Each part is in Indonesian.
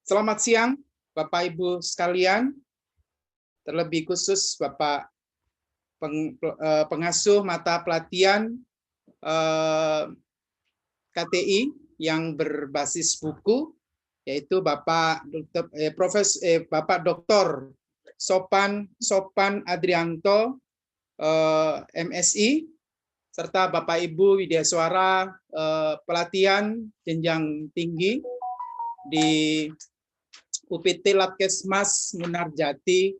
Selamat siang, Bapak Ibu sekalian, terlebih khusus Bapak pengasuh mata pelatihan KTI yang berbasis buku, yaitu Bapak Dr. Sopan Adrianto, MSI, serta Bapak Ibu Widyaswara pelatihan jenjang tinggi di UPT Latkesmas Munarjati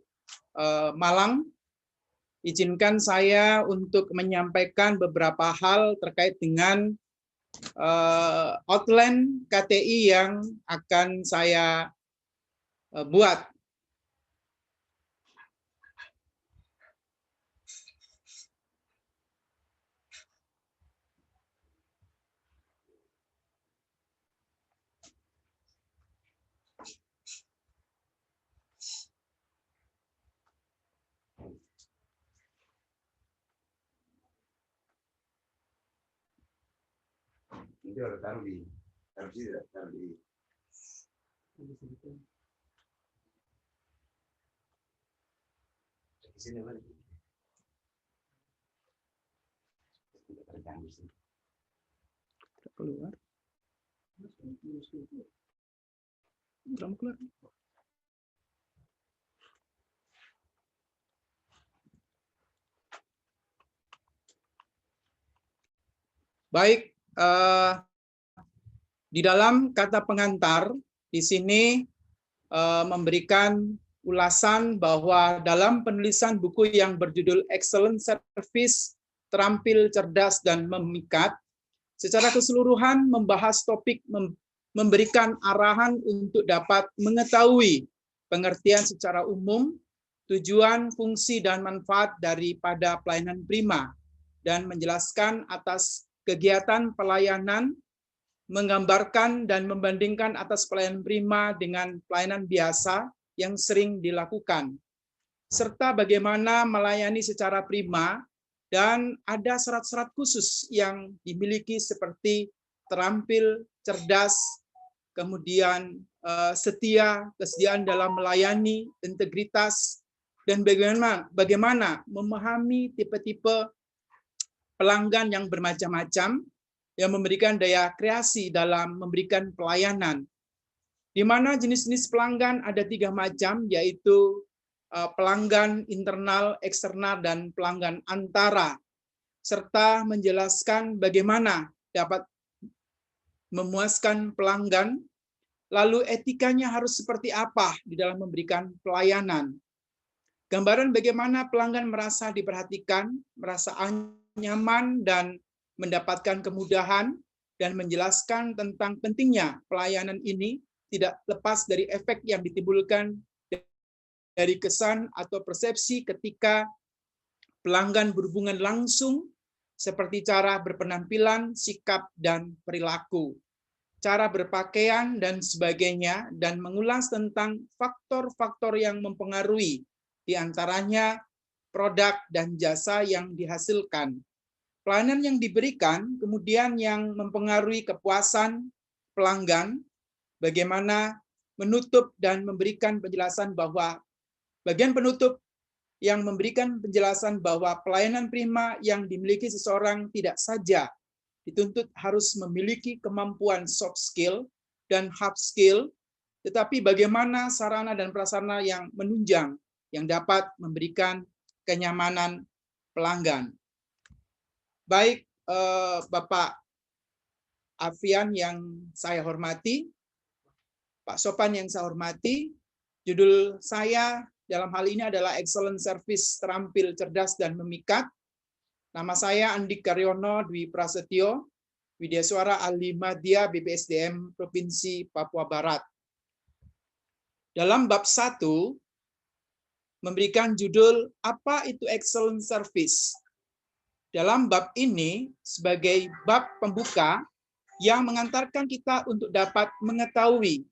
Malang. Izinkan saya untuk menyampaikan beberapa hal terkait dengan outline KTI yang akan saya buat. Ini harus taruh di sini mana? Keluar. Baik, di dalam kata pengantar di sini memberikan ulasan bahwa dalam penulisan buku yang berjudul Excellent Service, Terampil, Cerdas, dan Memikat, secara keseluruhan membahas topik memberikan arahan untuk dapat mengetahui pengertian secara umum, tujuan, fungsi, dan manfaat daripada pelayanan prima, dan menjelaskan atas kegiatan pelayanan, menggambarkan dan membandingkan atas pelayanan prima dengan pelayanan biasa yang sering dilakukan, serta bagaimana melayani secara prima, dan ada syarat-syarat khusus yang dimiliki seperti terampil, cerdas, kemudian setia, kesediaan dalam melayani, integritas, dan bagaimana memahami tipe-tipe pelanggan yang bermacam-macam yang memberikan daya kreasi dalam memberikan pelayanan. Di mana jenis-jenis pelanggan ada 3 macam, yaitu pelanggan internal, eksternal, dan pelanggan antara, serta menjelaskan bagaimana dapat memuaskan pelanggan, lalu etikanya harus seperti apa di dalam memberikan pelayanan. Gambaran bagaimana pelanggan merasa diperhatikan, merasa nyaman, dan mendapatkan kemudahan, dan menjelaskan tentang pentingnya pelayanan ini tidak lepas dari efek yang ditimbulkan dari kesan atau persepsi ketika pelanggan berhubungan langsung, seperti cara berpenampilan, sikap, dan perilaku, cara berpakaian, dan sebagainya, dan mengulas tentang faktor-faktor yang mempengaruhi, di antaranya produk dan jasa yang dihasilkan, pelayanan yang diberikan, kemudian yang mempengaruhi kepuasan pelanggan, bagaimana menutup dan memberikan penjelasan bahwa bagian penutup yang memberikan penjelasan bahwa pelayanan prima yang dimiliki seseorang tidak saja dituntut harus memiliki kemampuan soft skill dan hard skill, tetapi bagaimana sarana dan prasarana yang menunjang yang dapat memberikan kenyamanan pelanggan. Baik, Bapak Afian yang saya hormati, Pak Sopan yang saya hormati, judul saya dalam hal ini adalah Excellent Service, Terampil, Cerdas, dan Memikat. Nama saya Andi Karyono Dwi Prasetyo, Widyaswara Ahli Madya BPSDM Provinsi Papua Barat. Dalam bab 1, memberikan judul apa itu Excellent Service. Dalam bab ini, sebagai bab pembuka yang mengantarkan kita untuk dapat mengetahui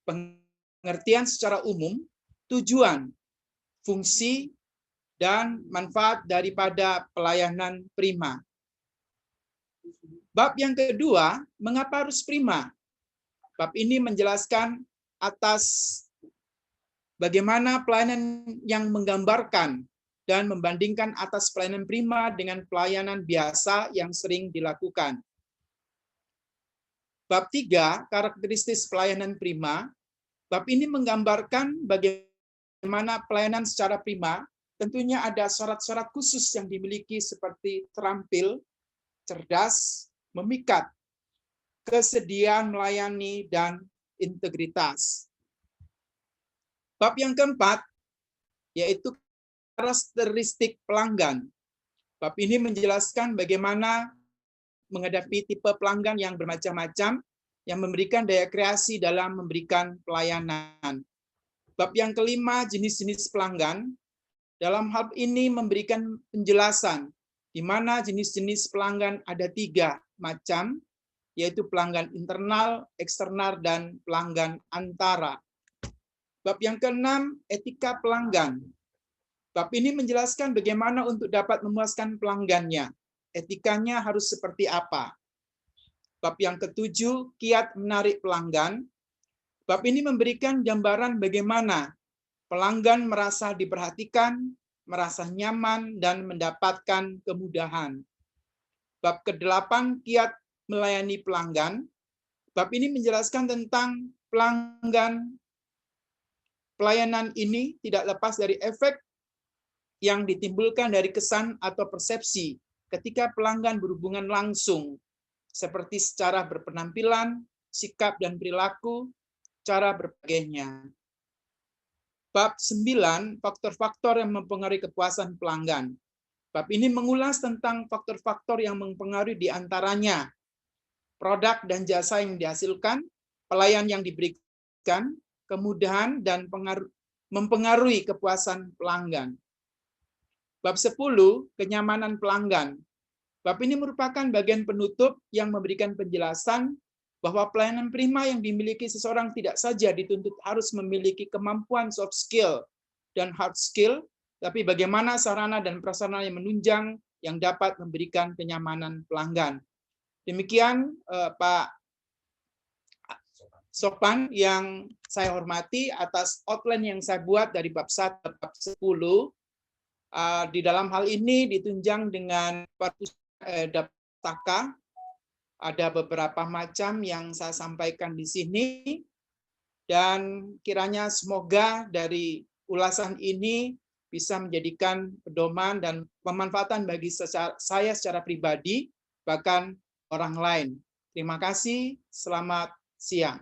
pengertian secara umum, tujuan, fungsi, dan manfaat daripada pelayanan prima. Bab yang kedua, mengapa harus prima? Bab ini menjelaskan atas bagaimana pelayanan yang menggambarkan dan membandingkan atas pelayanan prima dengan pelayanan biasa yang sering dilakukan. Bab 3, karakteristik pelayanan prima. Bab ini menggambarkan bagaimana pelayanan secara prima tentunya ada syarat-syarat khusus yang dimiliki seperti terampil, cerdas, memikat, kesediaan melayani, dan integritas. Bab yang keempat, yaitu karakteristik pelanggan. Bab ini menjelaskan bagaimana menghadapi tipe pelanggan yang bermacam-macam, yang memberikan daya kreasi dalam memberikan pelayanan. Bab yang kelima, jenis-jenis pelanggan. Dalam hal ini memberikan penjelasan di mana jenis-jenis pelanggan ada 3 macam, yaitu pelanggan internal, eksternal, dan pelanggan antara. Bab yang keenam, etika pelanggan. Bab ini menjelaskan bagaimana untuk dapat memuaskan pelanggannya. Etikanya harus seperti apa. Bab yang ketujuh, kiat menarik pelanggan. Bab ini memberikan gambaran bagaimana pelanggan merasa diperhatikan, merasa nyaman, dan mendapatkan kemudahan. Bab ke-8, kiat melayani pelanggan. Bab ini menjelaskan tentang pelayanan ini tidak lepas dari efek yang ditimbulkan dari kesan atau persepsi ketika pelanggan berhubungan langsung, seperti secara berpenampilan, sikap dan perilaku, cara berpakaiannya. Bab 9, faktor-faktor yang mempengaruhi kepuasan pelanggan. Bab ini mengulas tentang faktor-faktor yang mempengaruhi diantaranya produk dan jasa yang dihasilkan, pelayan yang diberikan, kemudahan, dan mempengaruhi kepuasan pelanggan. Bab 10, kenyamanan pelanggan. Bab ini merupakan bagian penutup yang memberikan penjelasan bahwa pelayanan prima yang dimiliki seseorang tidak saja dituntut harus memiliki kemampuan soft skill dan hard skill, tapi bagaimana sarana dan prasarana yang menunjang yang dapat memberikan kenyamanan pelanggan. Demikian Pak Sopan yang saya hormati atas outline yang saya buat dari bab 1 ke bab 10. Di dalam hal ini ditunjang dengan Daptaka. Ada beberapa macam yang saya sampaikan di sini, dan kiranya semoga dari ulasan ini bisa menjadikan pedoman dan pemanfaatan bagi saya secara pribadi, bahkan orang lain. Terima kasih, selamat siang.